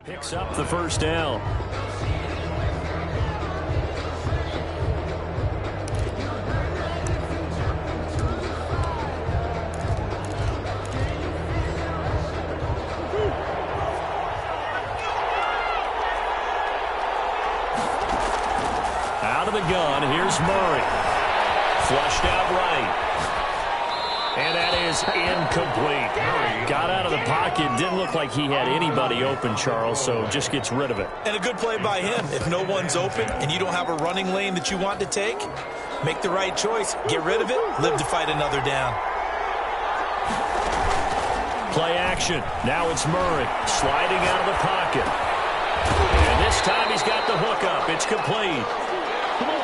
Picks up the first down. Out of the gun, here's Murray. Flushed out right. And that is incomplete. Got out of the pocket. Didn't look like he had anybody open, Charles, so just gets rid of it. And a good play by him. If no one's open and you don't have a running lane that you want to take, make the right choice. Get rid of it. Live to fight another down. Play action. Now it's Murray sliding out of the pocket. And this time he's got the hook up. It's complete.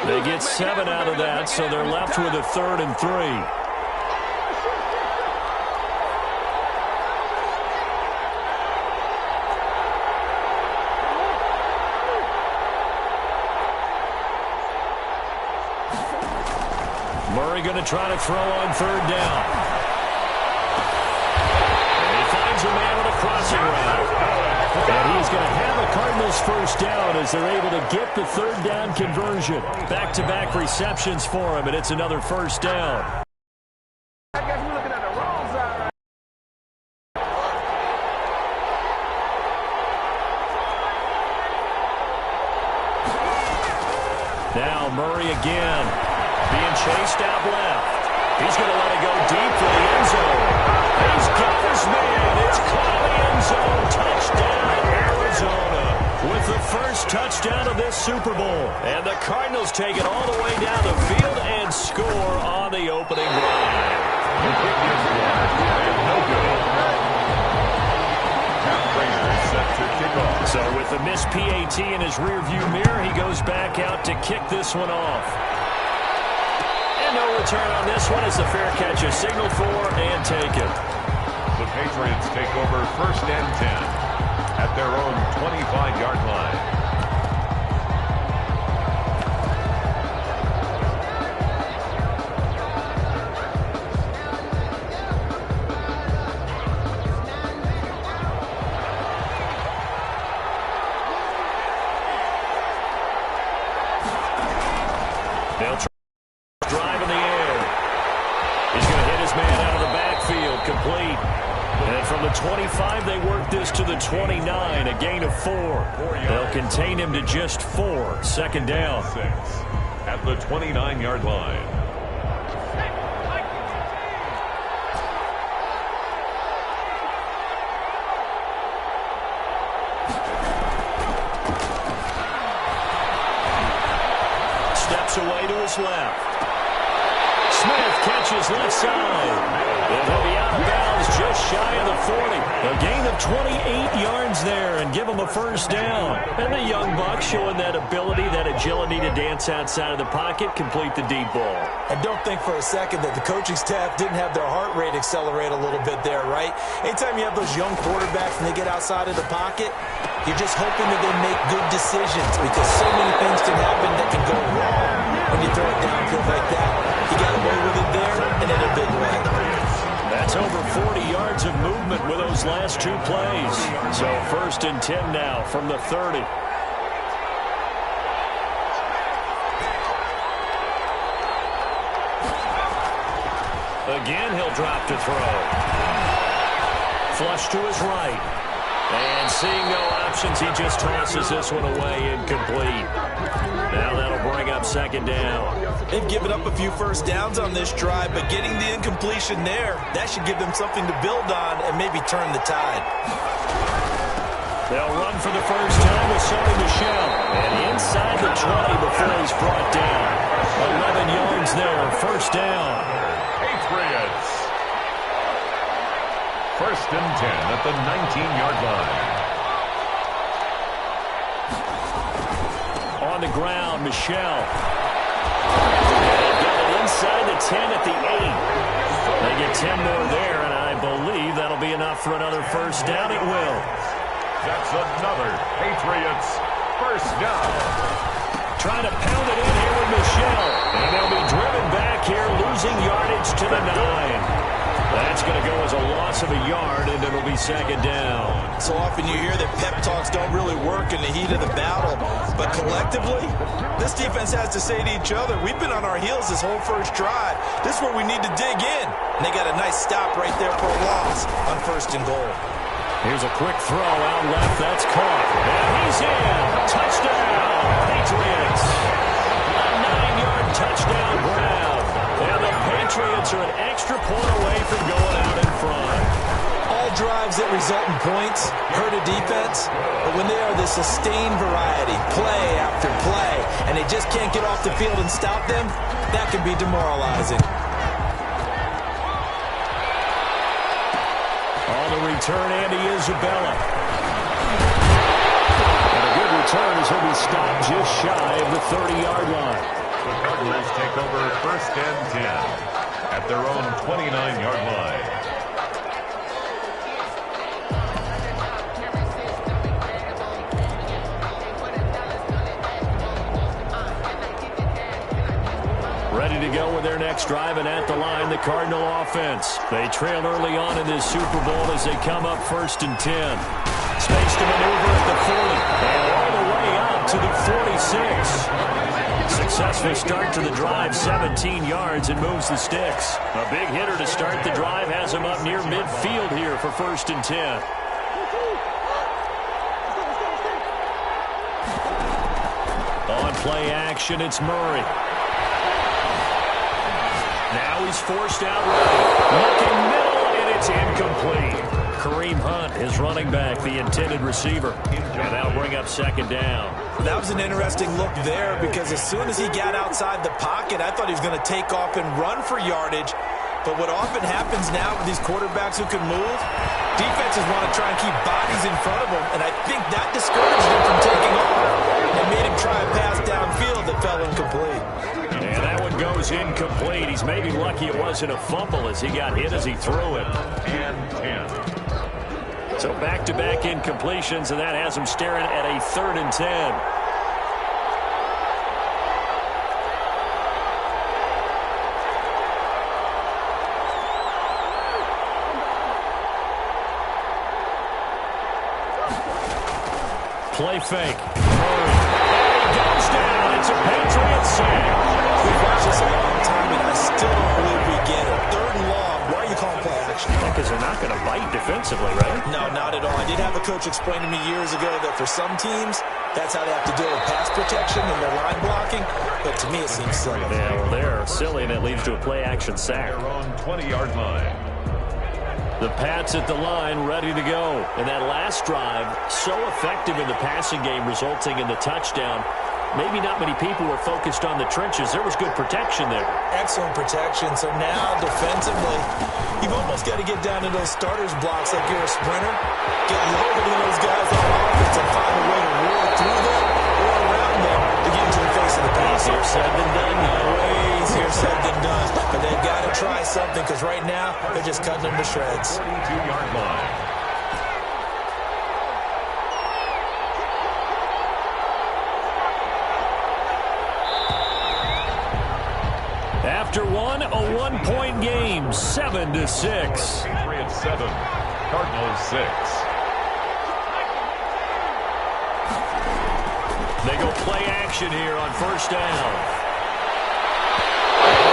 They get 7 out of that, so they're left with a 3rd and 3. Murray going to try to throw on 3rd down. And he finds a man on a crossing route. And he's going to have a Cardinals first down as they're able to get the 3rd down conversion. Back-to-back receptions for him, and it's another first down. I guess we're looking at the wrong side. Now Murray again. Being chased out left. He's going to let it go deep for the end zone. He's got his man. It's caught in the end zone. Touchdown, Arizona. With the first touchdown of this Super Bowl. And the Cardinals take it all the way down the field and score on the opening drive. So with the missed PAT in his rearview mirror, he goes back out to kick this one off. No return on this one as the fair catch is signaled for and taken. The Patriots take over 1st and 10 at their own 25-yard line. They'll try. Drive in the air. He's going to hit his man out of the backfield. Complete. And from the 25, they work this to the 29. A gain of 4. They'll contain him to just 4. 2nd down. At the 29-yard line. Steps away to his left. Smith catches left side. And he'll be out of bounds just shy of the 40. A gain of 28 yards there and give him a first down. And the young buck showing that ability, that agility to dance outside of the pocket, complete the deep ball. And don't think for a second that the coaching staff didn't have their heart rate accelerate a little bit there, right? Anytime you have those young quarterbacks and they get outside of the pocket, you're just hoping that they make good decisions because so many things can happen that can go wrong when you throw it downfield like that. He got away with it there and in a big way. That's over 40 yards of movement with those last 2 plays. So 1st and 10 now from the 30. Again, he'll drop to throw. Flush to his right. And seeing no options, he just tosses this one away incomplete. Now that'll bring up 2nd down. They've given up a few first downs on this drive, but getting the incompletion there, that should give them something to build on and maybe turn the tide. They'll run for the first time with Sony Michel. And inside the 20 before he's brought down. 11 yards there, 1st down. Patriots. 1st and 10 at the 19-yard line. On the ground, Michel. And got it inside the 10 at the 8. They get 10 more there, and I believe that'll be enough for another first down. It will. That's another Patriots first down. Trying to pound it in here with Michel. And they'll be driven back here, losing yardage to the 9. That's going to go as a loss of a yard, and it'll be second down. So often you hear that pep talks don't really work in the heat of the battle, but collectively, this defense has to say to each other, we've been on our heels this whole first drive. This is where we need to dig in. And they got a nice stop right there for a loss on 1st and goal. Here's a quick throw out left. That's caught. And he's in. Touchdown, Patriots. A 9-yard touchdown grab. And the Patriots are an extra point away from going out in front. All drives that result in points hurt a defense, but when they are the sustained variety, play after play, and they just can't get off the field and stop them, that can be demoralizing. On the return, Andy Isabella. And a good return as he'll be stopped just shy of the 30-yard line. The Cardinals take over 1st and 10 at their own 29-yard line. Ready to go with their next drive, and at the line, the Cardinal offense. They trail early on in this Super Bowl as they come up 1st and 10. Space to maneuver at the 40, and all the way up to the 46. Successful start to the drive, 17 yards, and moves the sticks. A big hitter to start the drive has him up near midfield here for 1st and 10. On play action, it's Murray. Now he's forced out right. Looking middle, and it's incomplete. Kareem Hunt is running back, the intended receiver. And that'll bring up 2nd down. That was an interesting look there because as soon as he got outside the pocket, I thought he was going to take off and run for yardage. But what often happens now with these quarterbacks who can move, defenses want to try and keep bodies in front of them, and I think that discouraged him from taking off and made him try a pass downfield that fell incomplete. And that one goes incomplete. He's maybe lucky it wasn't a fumble as he got hit as he threw it. And 10. So back-to-back incompletions, and that has him staring at a 3rd and 10. Play fake. Murray. And he goes down. It's a Patriot sack. We've watched this a long time, and I still don't believe we get it. 3rd and long. Why are you calling play action? Because they're not going to bite defensively, right? No, not at all. I did have a coach explain to me years ago that for some teams, that's how they have to deal with pass protection and their line blocking. But to me, it seems silly. Yeah, well, they're silly, and it leads to a play-action sack. Their own 20-yard line. The Pats at the line, ready to go. And that last drive, so effective in the passing game, resulting in the touchdown. Maybe not many people were focused on the trenches. There was good protection there. Excellent protection. So now, defensively, you've almost got to get down to those starters blocks like you're a sprinter. Get lower than those guys on offense and find a way to roar through them or around them to get into the face of the pass. Easier said than done. Way easier said than done. But they've got to try something because right now, they're just cutting them to shreds. 42-yard line. After one, a one-point game, 7-6. Patriots 7, Cardinals 6. They go play action here on 1st down.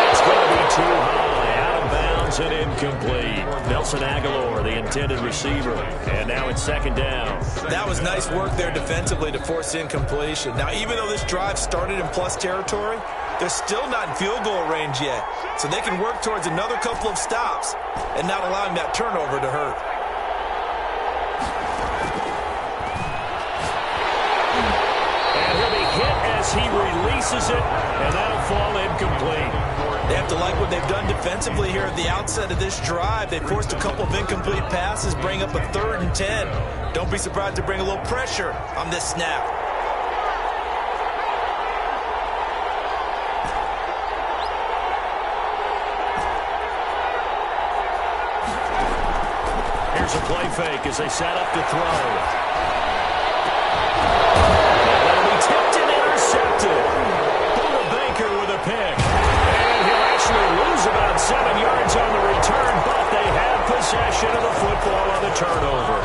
It's going to be too high, out of bounds and incomplete. Nelson Aguilar, the intended receiver, and now it's 2nd down. That was nice work there defensively to force incompletion. Now, even though this drive started in plus territory, they're still not in field goal range yet, so they can work towards another couple of stops and not allowing that turnover to hurt. And he'll be hit as he releases it, and that'll fall incomplete. They have to like what they've done defensively here at the outset of this drive. They forced a couple of incomplete passes, bring up a 3rd and 10. Don't be surprised to bring a little pressure on this snap. Here's a play fake as they set up to throw. Tipped and intercepted. Buda Baker with a pick. And he'll actually lose about 7 yards on the return, but they possession of the football on the turnover.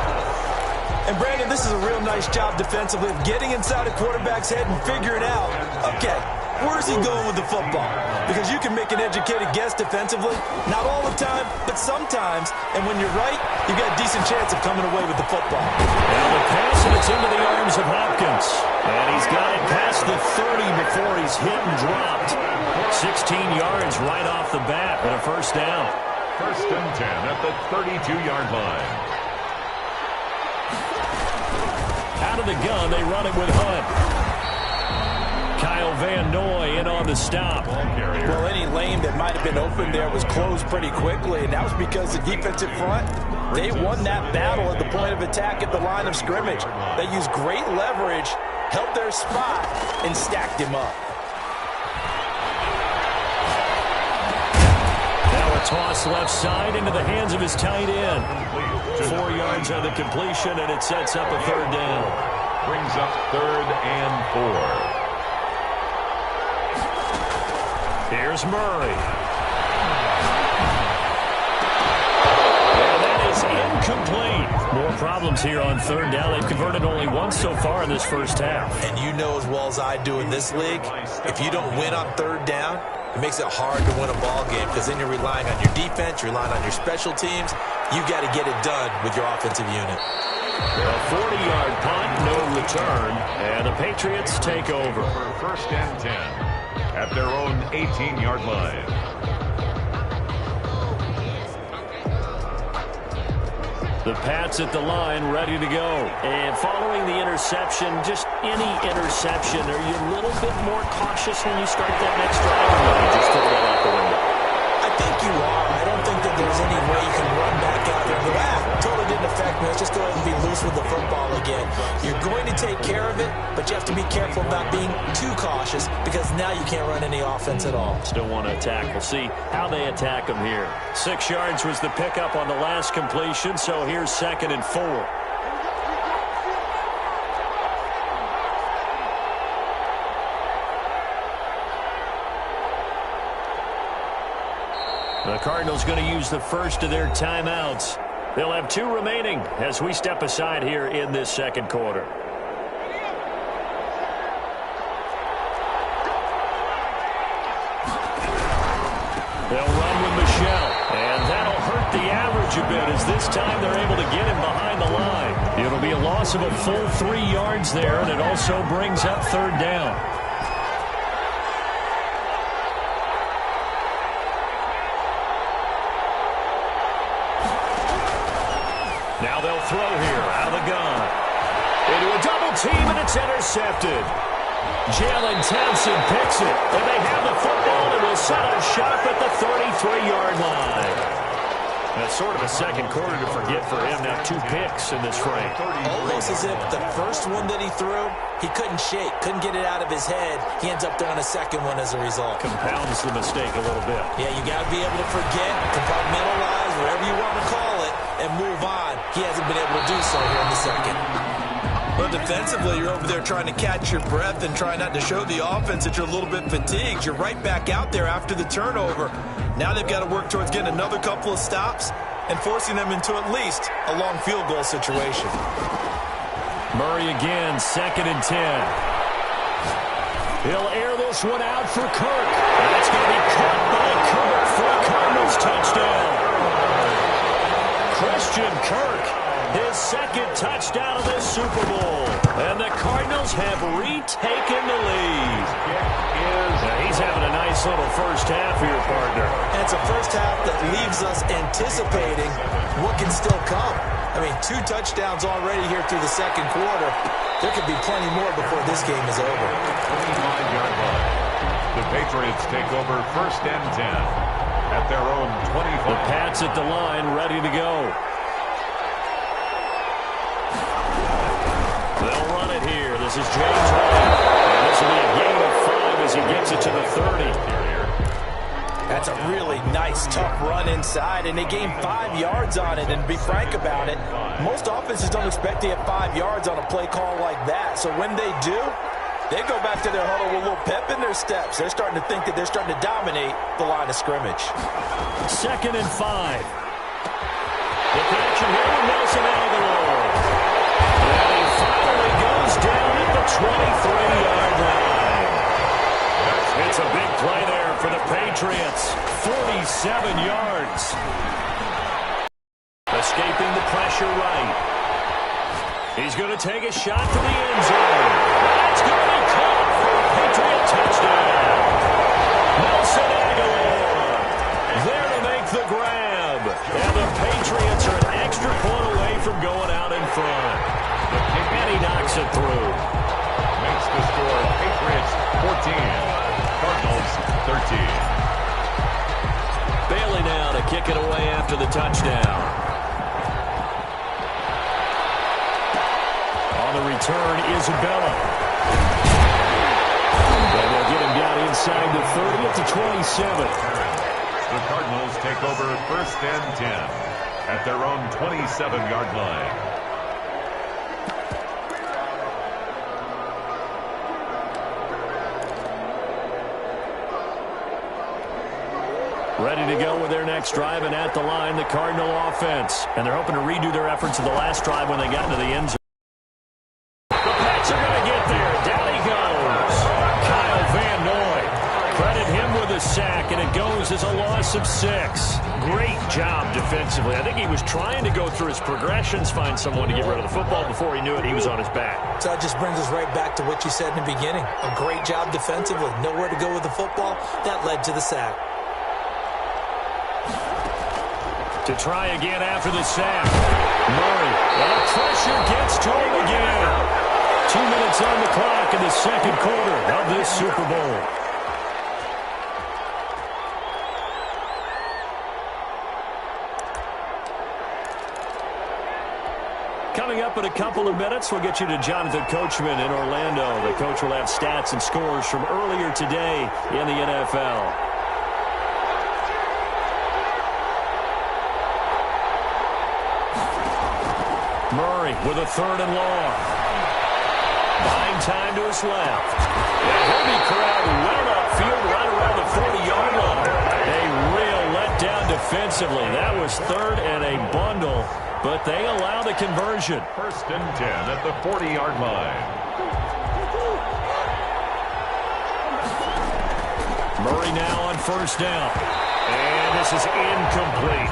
And Brandon, this is a real nice job defensively of getting inside a quarterback's head and figuring out, okay, where's he going with the football? Because you can make an educated guess defensively, not all the time, but sometimes. And when you're right, you've got a decent chance of coming away with the football. Now the pass, and it's into the arms of Hopkins. And he's got it past the 30 before he's hit and dropped. 16 yards right off the bat and a first down. First and 10 at the 32-yard line. Out of the gun, they run it with Hunt. Kyle Van Noy in on the stop. Well, any lane that might have been open there was closed pretty quickly, and that was because the defensive front, they won that battle at the point of attack at the line of scrimmage. They used great leverage, held their spot, and stacked him up. Now a toss left side into the hands of his tight end. 4 yards on the completion, and it sets up a third down. Brings up 3rd and 4. Here's Murray. And that is incomplete. More problems here on third down. They've converted only once so far in this first half. And you know as well as I do in this league, if you don't win on third down, it makes it hard to win a ball game because then you're relying on your defense, you're relying on your special teams. You've got to get it done with your offensive unit. A 40-yard punt, no return, and the Patriots take over. First and 10 at their own 18-yard line. The Pats at the line, ready to go. And following the interception, just any interception, are you a little bit more cautious when you start that next drive? Or no, you just throw that out the window? I think you are. I don't think that there's any way you can run back out there and go, totally didn't affect me. Let's just go ahead and be loose with the football again. You're going to take care of it, but you have to be careful about being too cautious because now you can't run any offense at all. Still want to attack. We'll see how they attack them here. 6 yards was the pickup on the last completion, so here's 2nd and 4. The Cardinals going to use the first of their timeouts. They'll have 2 remaining as we step aside here in this second quarter. They'll run with Michel, and that'll hurt the average a bit as this time they're able to get him behind the line. It'll be a loss of a full 3 yards there, and it also brings up third down. Now they'll throw here out of the gun. Into a double team, and it's intercepted. Jalen Townsend picks it, and they have the football and will set up shop at the 33-yard line. That's sort of a second quarter to forget for him. Now 2 picks in this frame. Almost as if the first one that he threw, he couldn't shake, couldn't get it out of his head. He ends up throwing a second one as a result. Compounds the mistake a little bit. Yeah, you got to be able to forget, compartmentalize, whatever you want to call it, and move on. He hasn't been able to do so here in the second. Well, defensively, you're over there trying to catch your breath and try not to show the offense that you're a little bit fatigued. You're right back out there after the turnover. Now they've got to work towards getting another couple of stops and forcing them into at least a long field goal situation. Murray again, 2nd and 10. He'll air this one out for Kirk. And it's going to be caught by Kirk for a Cardinals touchdown. Christian Kirk, his 2nd touchdown of this Super Bowl. And the Cardinals have retaken the lead. Now he's having a nice little first half here, partner. And it's a first half that leaves us anticipating what can still come. I mean, 2 touchdowns already here through the second quarter. There could be plenty more before this game is over. 25-yard line. The Patriots take over first and 10 at their own 25. The Pats at the line, ready to go. They'll run it here. This is James White. And this will be a gain of 5 as he gets it to the 30. That's a really nice, tough run inside, and they gained 5 yards on it. And to be frank about it, most offenses don't expect to get 5 yards on a play call like that. So when they do, they go back to their huddle with a little pep in their steps. They're starting to think that they're starting to dominate the line of scrimmage. 2nd and 5. The connection here with Nelson Aguilar. And he finally goes down at the 23-yard line. It's a big play there for the Patriots. 47 yards. Escaping the pressure right. He's going to take a shot for the end zone. That's going to be caught for a Patriot touchdown. Nelson Aguilar there to make the grab. And the Patriots are an extra point away from going out in front. And he knocks it through. Makes the score Patriots 14, Cardinals 13. Bailey now to kick it away after the touchdown. On the return, Isabella. And they'll get him down inside the 30 at the 27. The Cardinals take over first and 10 at their own 27-yard line. Ready to go with their next drive, and at the line, the Cardinal offense. And they're hoping to redo their efforts of the last drive when they got into the end zone. The Pats are going to get there. Down he goes. Kyle Van Noy. Credit him with a sack, and it goes as a loss of 6. Great job defensively. I think he was trying to go through his progressions, find someone to get rid of the football. Before he knew it, he was on his back. So that just brings us right back to what you said in the beginning. A great job defensively. Nowhere to go with the football. That led to the sack. To try again after the sack. Murray. And the pressure gets to him again. 2 minutes on the clock in the second quarter of this Super Bowl. Coming up in a couple of minutes, we'll get you to Jonathan Coachman in Orlando. The coach will have stats and scores from earlier today in the NFL. Murray with a third and long. Buying time to his left. A heavy crowd well upfield right around the 40-yard line. A real letdown defensively. That was third and a bundle, but they allow the conversion. First and 10 at the 40-yard line. Murray now on first down. And this is incomplete.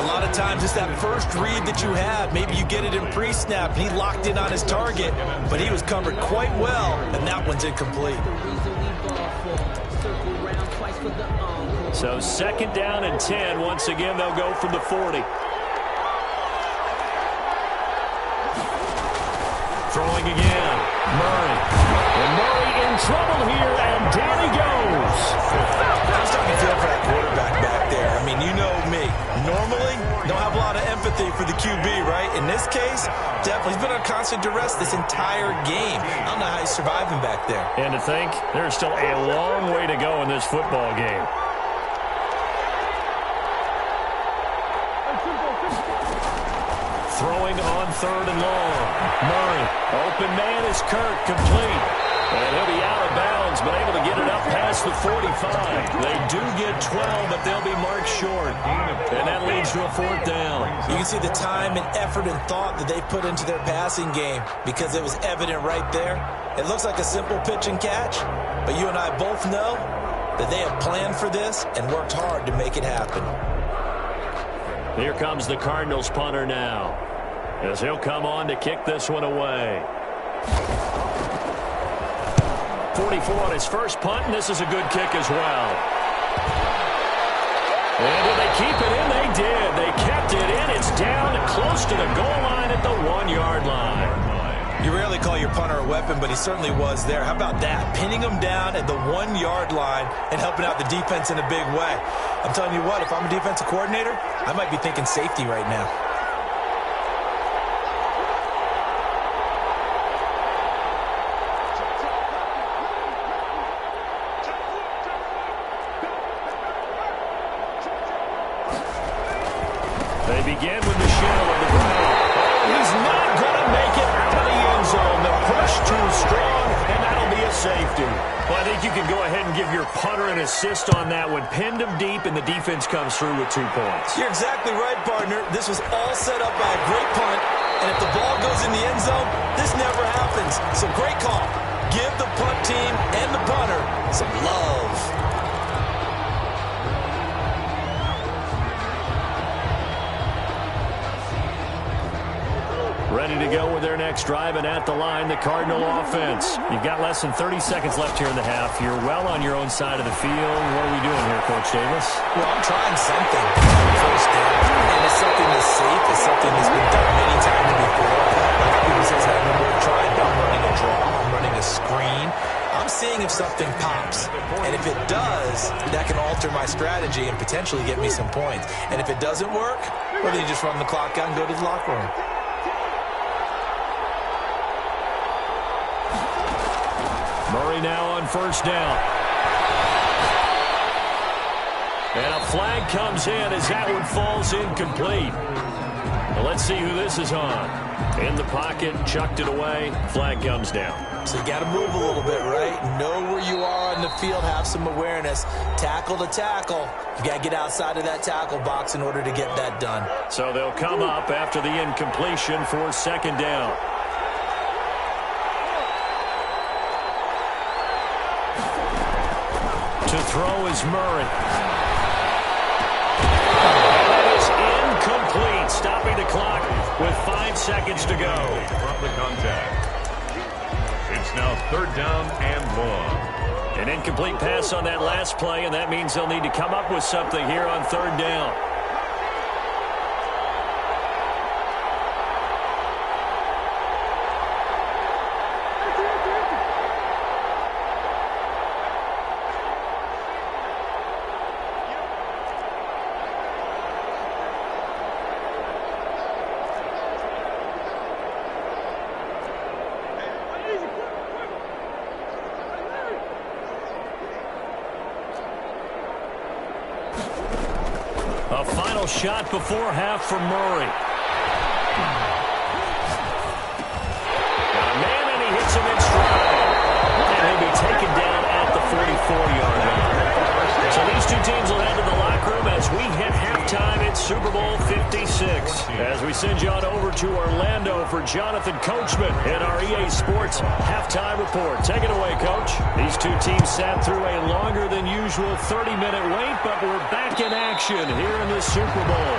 A lot of times it's that first read that you have. Maybe you get it in pre-snap. He locked in on his target, but he was covered quite well, and that one's incomplete. So second down and 10. Once again, they'll go from the 40. Throwing again. Murray. And Murray in trouble here, and down he goes. I'm starting to feel for that quarterback back there. I mean, you know me. Normally, don't have a lot of empathy for the QB, right? In this case, definitely. He's been on constant duress this entire game. I don't know how he's surviving back there. And to think, there's still a long way to go in this football game. Throwing on third and long. Murray. Open man is Kirk. Complete. And he'll be out of bounds, but able to get it up past the 45. They do get 12, but they'll be marked short. And that leads to a fourth down. You can see the time and effort and thought that they put into their passing game because it was evident right there. It looks like a simple pitch and catch, but you and I both know that they have planned for this and worked hard to make it happen. Here comes the Cardinals punter now, as he'll come on to kick this one away. 44 on his first punt, and this is a good kick as well. And did they keep it in? They did. They kept it in. It's down close to the goal line at the 1-yard line. You rarely call your punter a weapon, but he certainly was there. How about that? Pinning him down at the 1-yard line and helping out the defense in a big way. I'm telling you what, if I'm a defensive coordinator, I might be thinking safety right now. They begin with the shell of the ground. Oh, he's not going to make it out of the end zone. The push too strong, and that'll be a the safety. Well, I think you can go ahead and give your punter an assist on that one. Pinned him deep, and the defense comes through with 2 points. You're exactly right, partner. This was all set up by a great punt, and if the ball goes in the end zone, this never happens. So great call. Give the punt team and the punter some love. Ready to go with their next drive, and at the line, the Cardinal offense. You've got less than 30 seconds left here in the half. You're well on your own side of the field. What are we doing here, Coach Davis? Well, I'm trying something. First down. And it's something that's safe. It's something that's been done many times before. Like people say, I remember trying. I'm running a draw. I'm running a screen. I'm seeing if something pops. And if it does, that can alter my strategy and potentially get me some points. And if it doesn't work, well, then you just run the clock out and go to the locker room. Murray now on first down. And a flag comes in as that one falls incomplete. Well, let's see who this is on. In the pocket, chucked it away. Flag comes down. So you got to move a little bit, right? Know where you are on the field, have some awareness. Tackle to tackle. You got to get outside of that tackle box in order to get that done. So they'll come up after the incompletion for second down. To throw is Murray. And that is incomplete, stopping the clock with 5 seconds to go. From the contact. It's now third down and 1. An incomplete pass on that last play, and that means they'll need to come up with something here on third down. A final shot before half for Murray. Got a man, and he hits him in stride. And he'll be taken down at the 44-yard line. So these two teams will head to the locker room as we hit halftime at Super Bowl 56. As we send you on over to Orlando for Jonathan Coachman in our EA Sports halftime report. Take it away, Coach. These two teams sat through a longer than usual 30-minute wait, but we're back in action here in the Super Bowl.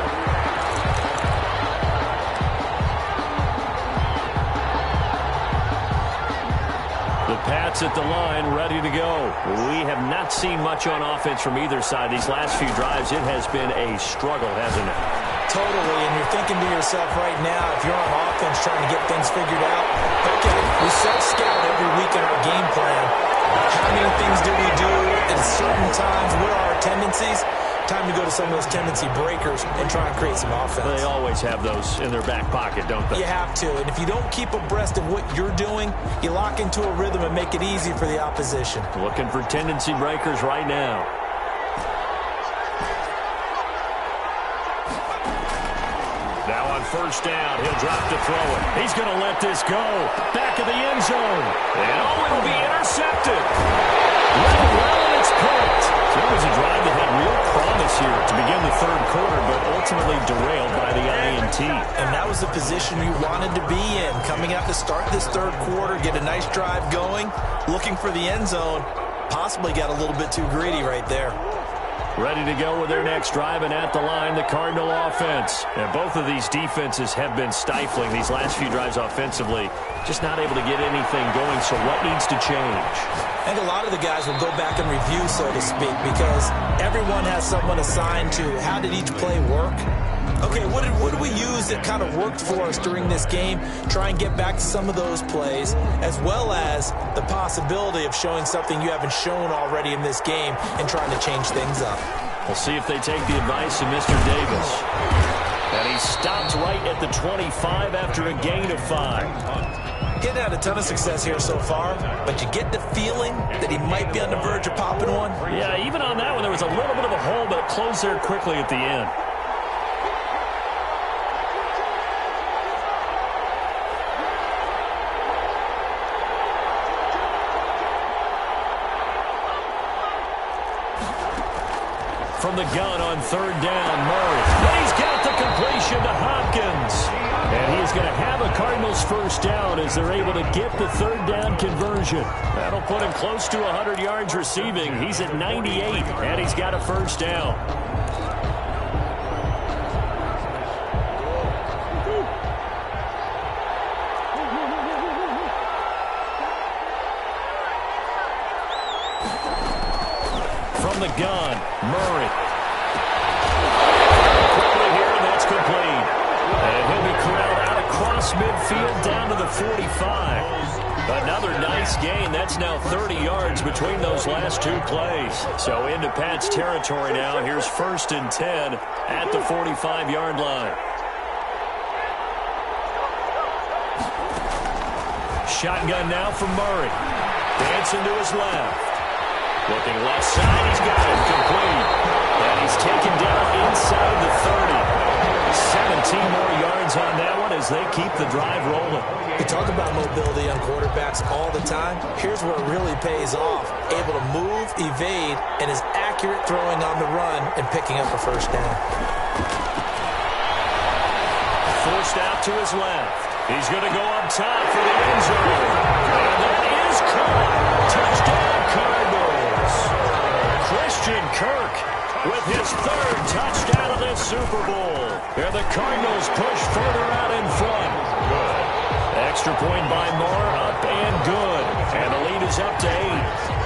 The Pats at the line, ready to go. We have not seen much on offense from either side. These last few drives, it has been a struggle, hasn't it? Totally, and you're thinking to yourself right now, if you're on offense trying to get things figured out, okay, we self-scout every week in our game plan. How many things do we do at certain times? What are our tendencies? Time to go to some of those tendency breakers and try and create some offense. They always have those in their back pocket, don't they? You have to, and if you don't keep abreast of what you're doing, you lock into a rhythm and make it easy for the opposition. Looking for tendency breakers right now. Now on first down, he'll drop to throw it. He's going to let this go. Back of the end zone. And oh, it'll be intercepted. Well, and it's picked. So it was a drive that had real promise here to begin the third quarter, but ultimately derailed by the INT. And that was the position you wanted to be in. Coming out to start this third quarter, get a nice drive going, looking for the end zone. Possibly got a little bit too greedy right there. Ready to go with their next drive, and at the line, the Cardinal offense. And both of these defenses have been stifling these last few drives offensively. Just not able to get anything going, so what needs to change? I think a lot of the guys will go back and review, so to speak, because everyone has someone assigned to how did each play work. Okay, what did we use that kind of worked for us during this game? Try and get back to some of those plays, as well as the possibility of showing something you haven't shown already in this game and trying to change things up. We'll see if they take the advice of Mr. Davis. And he stopped right at the 25 after a gain of 5. Getting had a ton of success here so far, but you get the feeling that he might be on the verge of popping one. Yeah, even on that one, there was a little bit of a hole, but it closed there quickly at the end. from the gun on third down. Murray. But he's got the completion to Hopkins. And he's going to have a Cardinals first down as they're able to get the third down conversion. That'll put him close to 100 yards receiving. He's at 98, and he's got a first down. From the gun, Murray. Quickly here, and that's complete. And he'll be corralled out across midfield down to the 45. Another nice gain. That's now 30 yards between those last two plays. So into Pat's territory now. Here's 1st and 10 at the 45-yard line. Shotgun now from Murray. Dancing to his left. Looking left side, he's got it complete. And he's taken down inside the 30. 17 more yards on that one as they keep the drive rolling. We talk about mobility on quarterbacks all the time. Here's where it really pays off. Able to move, evade, and is accurate throwing on the run and picking up a first down. Forced out to his left. He's going to go up top for the end zone. And that is caught. Touchdown, Cardinals. Christian Kirk with his 3rd touchdown of this Super Bowl. And the Cardinals push further out in front. Good. Extra point by Moore, up and good. And the lead is up to 8.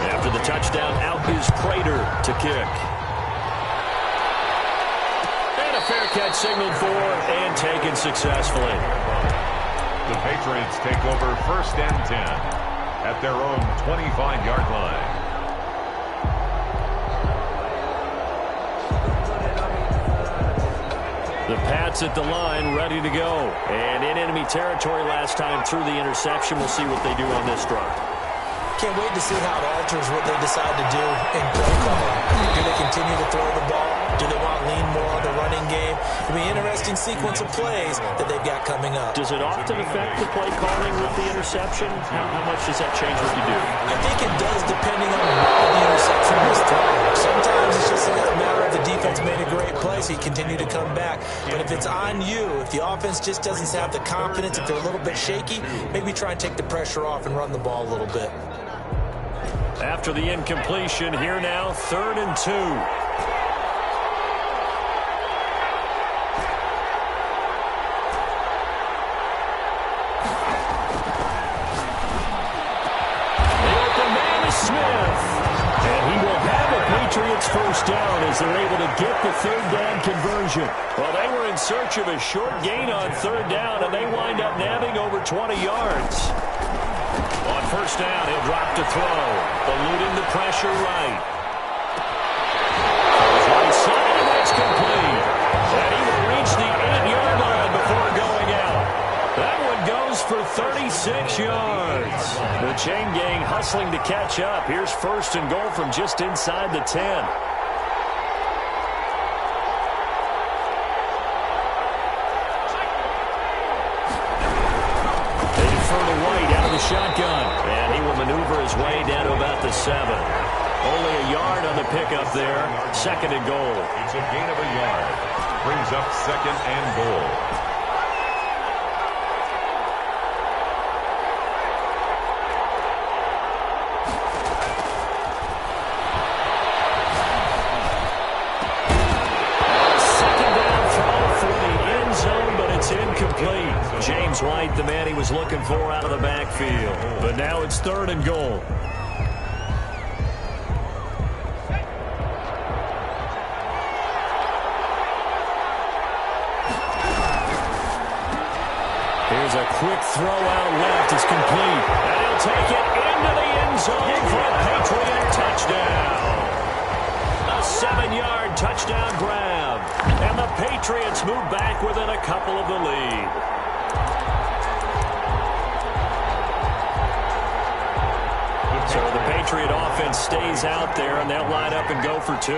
After the touchdown, out is Prater to kick. And a fair catch signaled for and taken successfully. The Patriots take over 1st and 10 at their own 25-yard line. The Pats at the line, ready to go. And in enemy territory last time through the interception. We'll see what they do on this drive. Can't wait to see how it alters what they decide to do in play calling. Do they continue to throw the ball? Do they want to lean more on the running game? It'll be an interesting sequence of plays that they've got coming up. Does it often affect the play calling with the interception? How much does that change what you do? I think it does depending on where the interception was thrown. Sometimes it's just a matter of the defense made a great play, so you continue to come back. But if it's on you, if the offense just doesn't have the confidence, if they're a little bit shaky, maybe try and take the pressure off and run the ball a little bit. After the incompletion, here now, 3rd and 2. Patriots first down as they're able to get the third down conversion. Well, they were in search of a short gain on third down, and they wind up nabbing over 20 yards. On first down, he'll drop to throw, eluding the pressure right. Goes right side, and that's complete. And he will reach the 8-yard line before going out. That one goes for 36 yards. The chain gang hustling to catch up. Here's 1st and goal from just inside the 10. They defer to White out of the shotgun. And he will maneuver his way down to about the 7. Only a yard on the pickup there. 2nd and goal. It's a gain of a yard. Brings up 2nd and goal. James White, the man he was looking for out of the backfield. But now it's 3rd and goal. Here's a quick throw out left. It's complete. And he'll take it into the end zone for a Patriot touchdown. A 7-yard touchdown grab. And the Patriots move back within a couple of the lead. So the Patriot offense stays out there, and they'll line up and go for 2.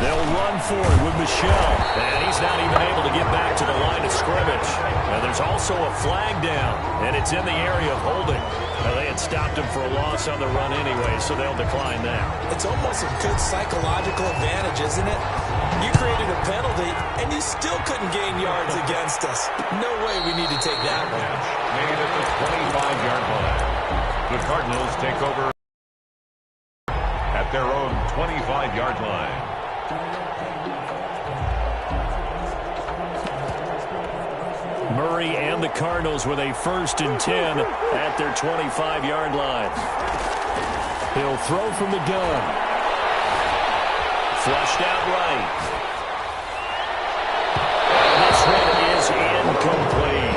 They'll run for it with Michelle. And he's not even able to get back to the line of scrimmage. And there's also a flag down, and it's in the area of holding. Now, they had stopped him for a loss on the run anyway, so they'll decline that. It's almost a good psychological advantage, isn't it? You created a penalty, and you still couldn't gain yards against us. No way we need to take that one. Made at the 25-yard line. The Cardinals take over at their own 25-yard line. Murray and the Cardinals with a 1st and 10 at their 25-yard line. He'll throw from the gun. Flushed out right. And this one is incomplete.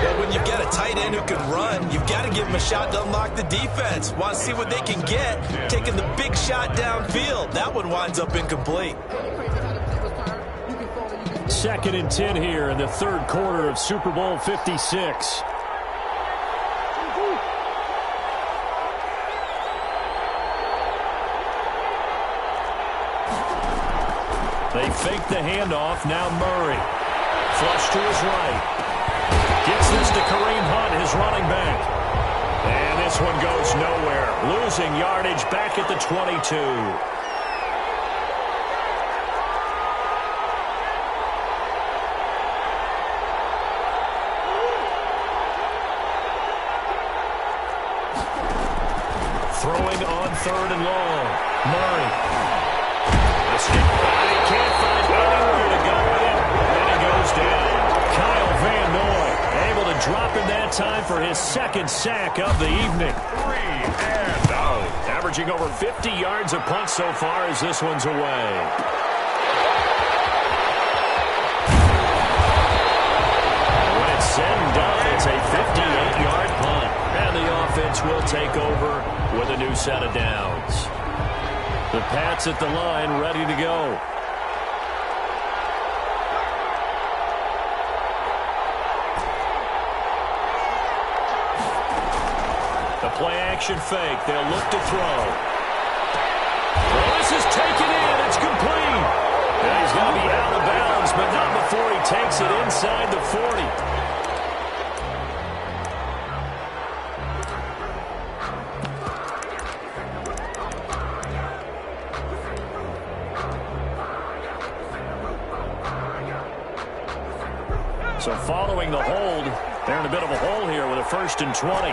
But when you've got a tight end who can run, you've got to give him a shot to unlock the defense. Want to see what they can get, taking the big shot downfield. That one winds up incomplete. 2nd and 10 here in the 3rd quarter of Super Bowl 56. They fake the handoff. Now Murray. Flush to his right. Gets this to Kareem Hunt, his running back. And this one goes nowhere. Losing yardage back at the 22. Throwing on 3rd and long. Murray. He can't find anywhere to go with it. And he goes down. Kyle Van Noy able to drop in that time for his 2nd sack of the evening. 3 and out. Averaging over 50 yards a punt so far as this one's away. When it's said and done, it's a 58-yard punt. And the offense will take over with a new set of downs. The Pats at the line, ready to go. The play-action fake. They'll look to throw. Well, this is taken in. It's complete. And he's going to be out of bounds, but not before he takes it inside the 40. So following the hold, they're in a bit of a hole here with a 1st and 20.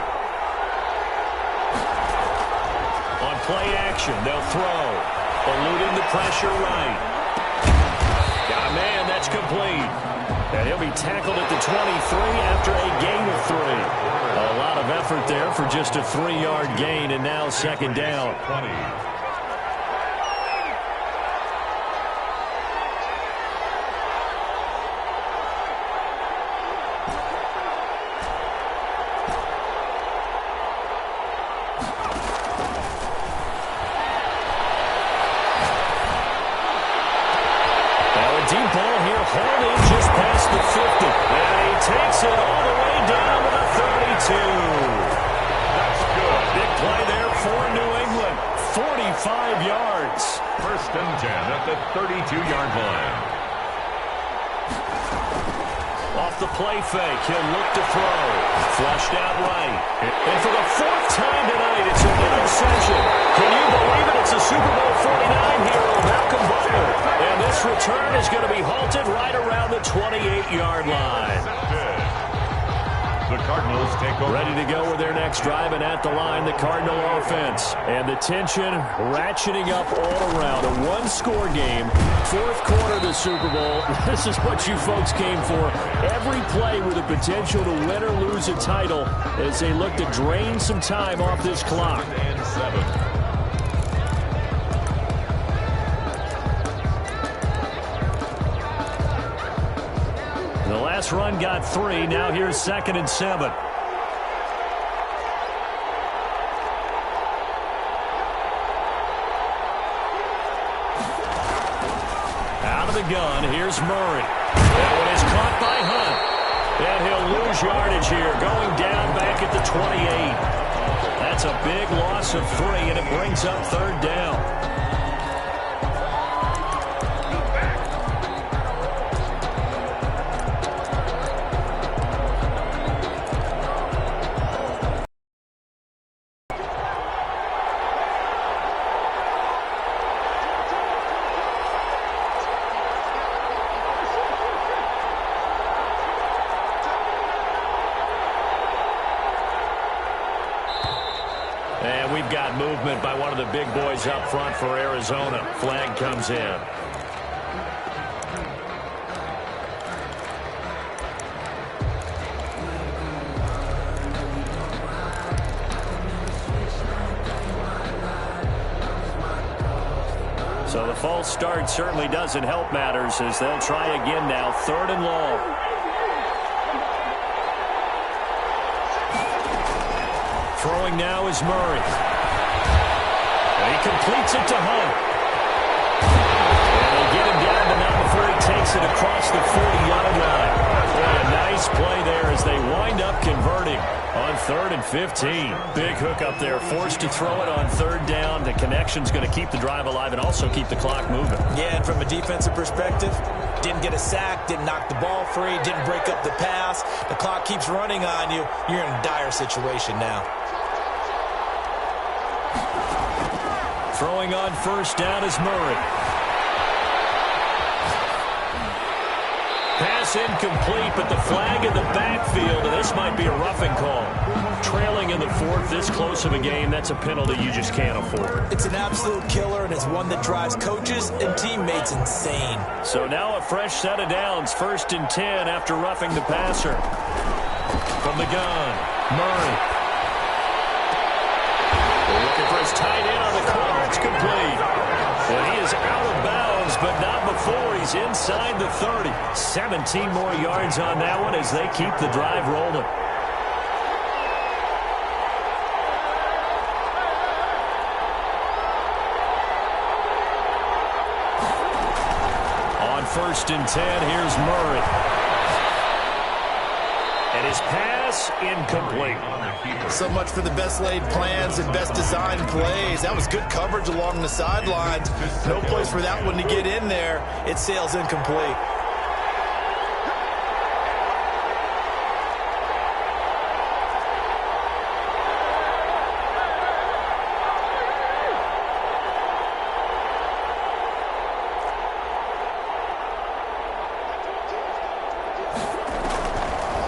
On play action, they'll throw. Eluding the pressure right. Got a man, that's complete. And he'll be tackled at the 23 after a gain of 3. A lot of effort there for just a 3-yard gain, and now 2nd down. 20. Deep ball here, holding just past the 50. And he takes it all the way down to the 32. That's good. Big play there for New England. 45 yards. 1st and 10 at the 32-yard line. Off the play fake, he'll look to throw. Flushed out right. And for the 4th time tonight, it's an interception. Can you believe it? It's a Super Bowl 49 hero, Malcolm Butler. And this return is going to be halted right around the 28-yard line. The Cardinals take over. Ready to go with their next drive, and at the line, the Cardinal offense. And the tension ratcheting up all around. A one-score game, 4th quarter of the Super Bowl. This is what you folks came for. Every play with the potential to win or lose a title as they look to drain some time off this clock. 2nd and 7. The last run got 3. Now here's 2nd and 7. Out of the gun, here's Murray. That one is caught by Hunt. And he'll lose yardage here, going down back at the 28. That's a big loss of 3, and it brings up 3rd down. And we've got movement by one of the big boys up front for Arizona. Flag comes in. So the false start certainly doesn't help matters as they'll try again now. 3rd and long. Throwing now is Murray. And he completes it to Hunt. And they get him down, but not before he takes it across the 40-yard line. Boy, a nice play there as they wind up converting on 3rd and 15. Big hook up there, forced to throw it on 3rd down. The connection's going to keep the drive alive and also keep the clock moving. Yeah, and from a defensive perspective, didn't get a sack, didn't knock the ball free, didn't break up the pass. The clock keeps running on you. You're in a dire situation now. Throwing on 1st down is Murray. Pass incomplete, but the flag in the backfield, and this might be a roughing call. Trailing in the 4th, this close of a game, that's a penalty you just can't afford. It's an absolute killer, and it's one that drives coaches and teammates insane. So now a fresh set of downs, 1st and 10 after roughing the passer. From the gun, Murray. They're looking for his tight end on the corner. It's complete. And he is out of bounds, but not before he's inside the 30. 17 more yards on that one as they keep the drive rolling. On 1st and 10, here's Murray. And his pass incomplete. So much for the best laid plans and best designed plays. That was good coverage along the sidelines. No place for that one to get in there. It sails incomplete.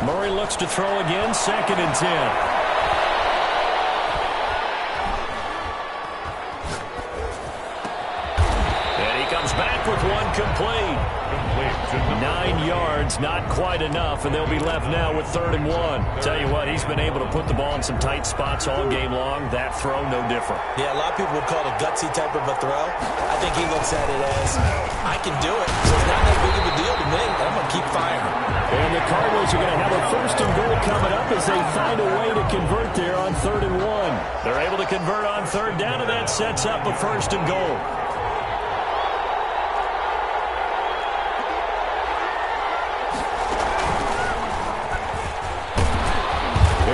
Murray looks to throw again, 2nd and 10. And he comes back with one complete. 9 yards, not quite enough, and they'll be left now with 3rd and 1. Tell you what, he's been able to put the ball in some tight spots all game long. That throw, no different. Yeah, a lot of people would call it a gutsy type of a throw. I think he looks at it as, I can do it, so it's not that big of a deal to me. I'm going to keep firing. And the Cardinals are going to have a 1st and goal coming up as they find a way to convert there on 3rd and 1. They're able to convert on 3rd down, and that sets up a 1st and goal.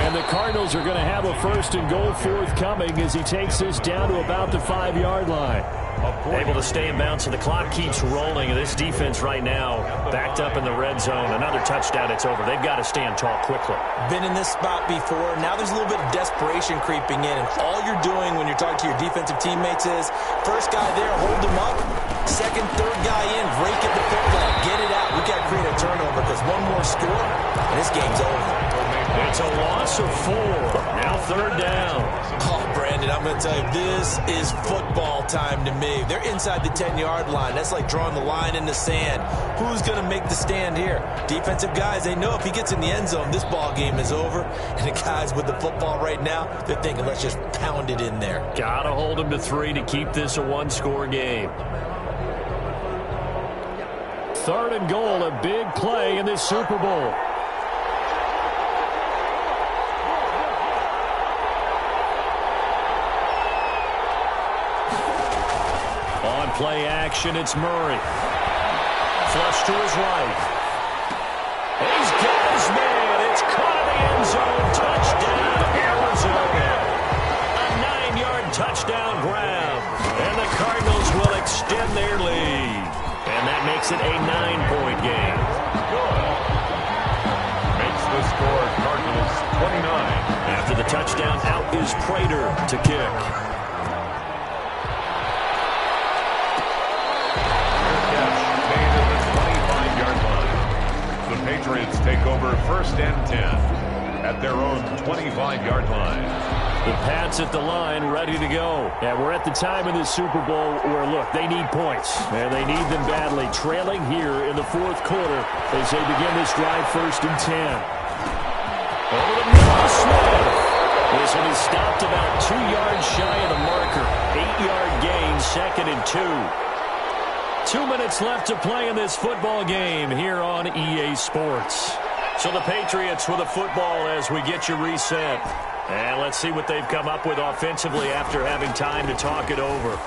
And the Cardinals are going to have a 1st and goal forthcoming as he takes this down to about the 5-yard line. Able to stay in bounds, so the clock keeps rolling. This defense right now backed up in the red zone. Another touchdown, it's over. They've got to stand tall quickly. Been in this spot before. Now there's a little bit of desperation creeping in, and all you're doing when you're talking to your defensive teammates is, first guy there, hold him up. 2nd, 3rd guy in, rake at the football. Get it out. We got to create a turnover because one more score, and this game's over. It's a loss of 4. Now 3rd down. Oh, Brandon, I'm going to tell you, this is football time to me. They're inside the 10-yard line. That's like drawing the line in the sand. Who's going to make the stand here? Defensive guys, they know if he gets in the end zone, this ball game is over. And the guys with the football right now, they're thinking, let's just pound it in there. Got to hold him to 3 to keep this a one-score game. 3rd and goal, a big play in this Super Bowl. On play action, it's Murray. Flush to his right. He's got his man. It's caught in the end zone. Touchdown, Arizona. A 9-yard touchdown grab. And the Cardinals will extend their lead. And that makes it a 9-point game. Makes the score Cardinals 29. After the touchdown, out is Prater to kick. Patriots take over 1st and 10 at their own 25-yard line. The Pats at the line, ready to go. And we're at the time in this Super Bowl where, look, they need points. And they need them badly. Trailing here in the fourth quarter as they begin this drive, 1st and 10. Over the middle, Smith. This one is stopped about 2 yards shy of the marker. 8-yard gain, 2nd and 2. 2 minutes left to play in this football game here on EA Sports. So the Patriots with a football as we get you reset. And let's see what they've come up with offensively after having time to talk it over.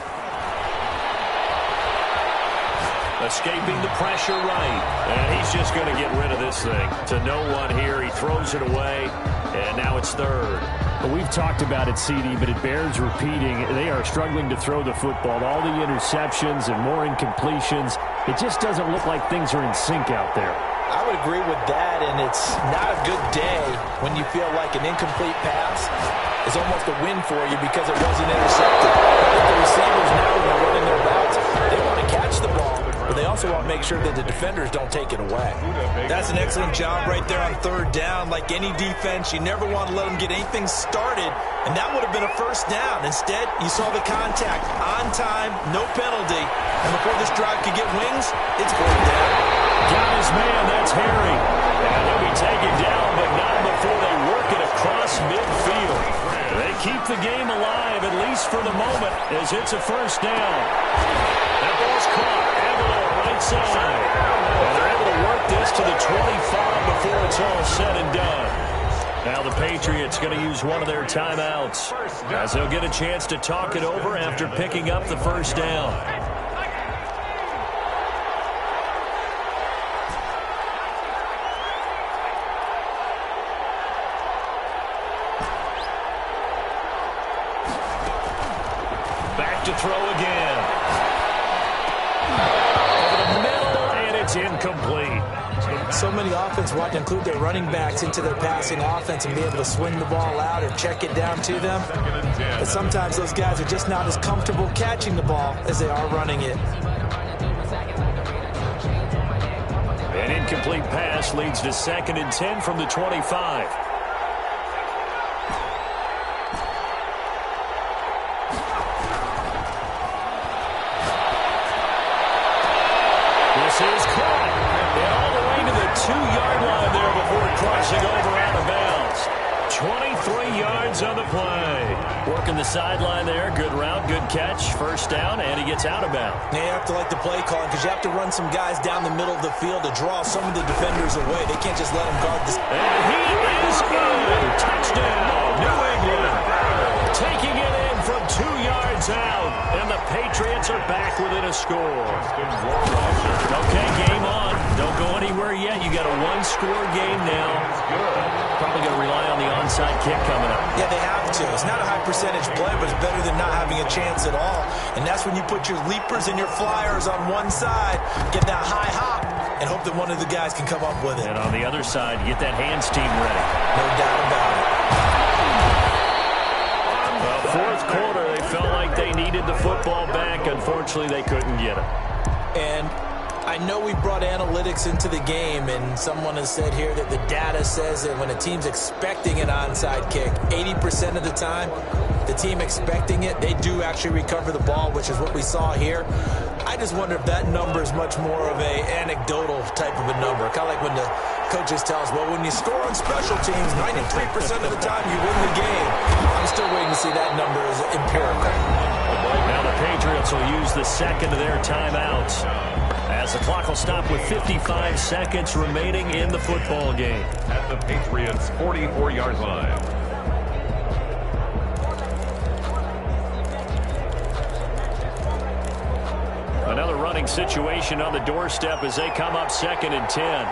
Escaping the pressure right. And he's just going to get rid of this thing. To no one here. He throws it away. And now it's 3rd. Well, we've talked about it, CD, but it bears repeating. They are struggling to throw the football. All the interceptions and more incompletions. It just doesn't look like things are in sync out there. I would agree with that, and it's not a good day when you feel like an incomplete pass is almost a win for you because it wasn't intercepted. The receivers now, when they're running their routes, they want to catch the ball, but they also want to make sure that the defenders don't take it away. That's an excellent job right there on 3rd down. Like any defense, you never want to let them get anything started, and that would have been a 1st down. Instead, you saw the contact on time, no penalty, and before this drive could get wings, it's 4th down. Got his man, that's Harry. And he'll be taken down, but not before they work it across midfield. They keep the game alive, at least for the moment, as it's a 1st down. That ball's caught. Aguilar, right side. And they're able to work this to the 25 before it's all said and done. Now the Patriots going to use one of their timeouts, as they'll get a chance to talk it over after picking up the 1st down. To throw again. Over the middle, and it's incomplete. So many offenses want to include their running backs into their passing offense and be able to swing the ball out or check it down to them. But sometimes those guys are just not as comfortable catching the ball as they are running it. An incomplete pass leads to 2nd and 10 from the 25. Is caught. And all the way to the 2-yard line there before crossing over out of bounds. 23 yards on the play. Working the sideline there. Good route, good catch. 1st down, and he gets out of bounds. They have to like the play calling because you have to run some guys down the middle of the field to draw some of the defenders away. They can't just let them guard this. And he is in. Touchdown, New England. Taking it in from 2 yards out. And the Patriots are back within a score. Okay, game on. Don't go anywhere yet. You got a 1-score game now. Probably going to rely on the onside kick coming up. Yeah, they have to. It's not a high percentage play, but it's better than not having a chance at all. And that's when you put your leapers and your flyers on one side, get that high hop, and hope that one of the guys can come up with it. And on the other side, get that hands team ready. No doubt about it. Well, 4th quarter, they felt like they needed the football back. Unfortunately, they couldn't get it. And I know we brought analytics into the game, and someone has said here that the data says that when a team's expecting an onside kick, 80% of the time, the team expecting it, they do actually recover the ball, which is what we saw here. I just wonder if that number is much more of a anecdotal type of a number. Kind of like when the coaches tell us, well, when you score on special teams, 93% of the time you win the game. I'm still waiting to see that number as empirical. Now the Patriots will use the 2nd of their timeouts, as the clock will stop with 55 seconds remaining in the football game. At the Patriots' 44-yard line. Another running situation on the doorstep as they come up 2nd and 10.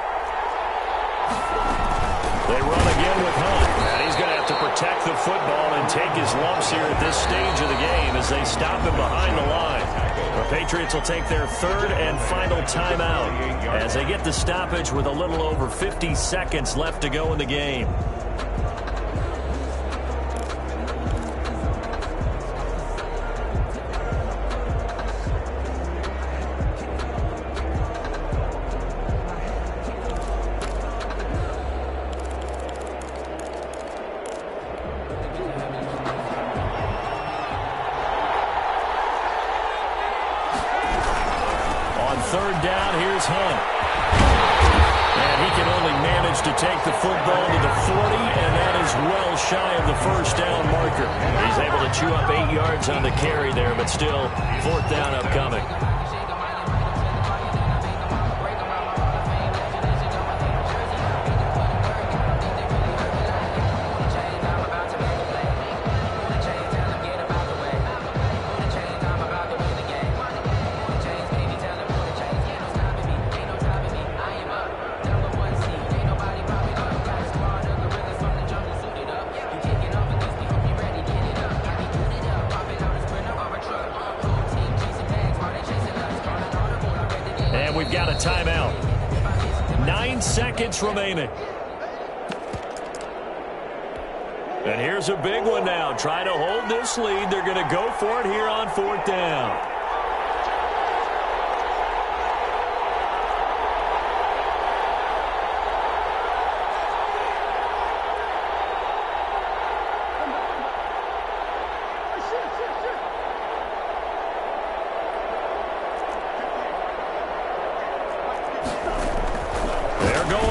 They run again with Hunt. And he's going to have to protect the football and take his lumps here at this stage of the game as they stop him behind the line. The Patriots will take their 3rd and final timeout as they get the stoppage with a little over 50 seconds left to go in the game. third down. Here's Hunt. And he can only manage to take the football to the 40, and that is well shy of the first down marker. He's able to chew up 8 yards on the carry there, but still fourth down upcoming. And we've got a timeout. 9 seconds remaining. And here's a big one now. Try to hold this lead. They're going to go for it here on fourth down.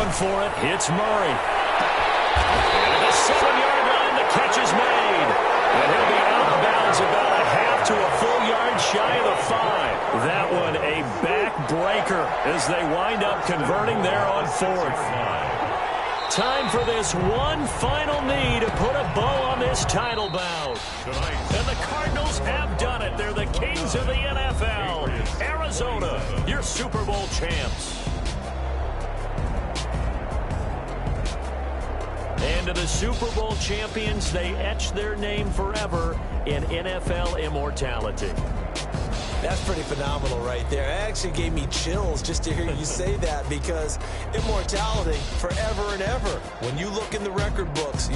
For it, hits Murray. And at the 7-yard line, the catch is made. And he'll be out of bounds about a half to a full yard shy of the 5. That one a backbreaker as they wind up converting there on fourth. Time for this one final knee to put a bow on this title bout. And the Cardinals have done it. They're the kings of the NFL. Arizona, your Super Bowl champs. And to the Super Bowl champions, they etch their name forever in NFL immortality. That's pretty phenomenal right there. It actually gave me chills just to hear you say that, because immortality forever and ever. When you look in the record books,